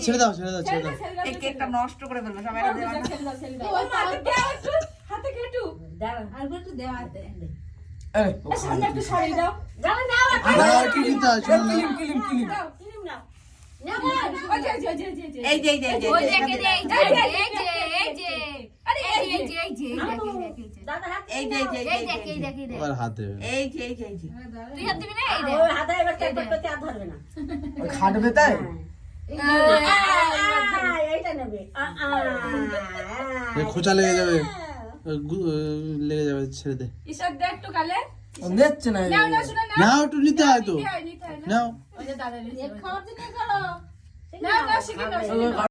ছেড়ে দাও এই কেকটা নষ্ট করে ফেলবো সবাই খাটবে তাই খোঁচা লেগে যাবে ছেড়ে দে নিচ্ছে না নাও একটু নিতে হয় তো নাও খাওয়ার জন্য করো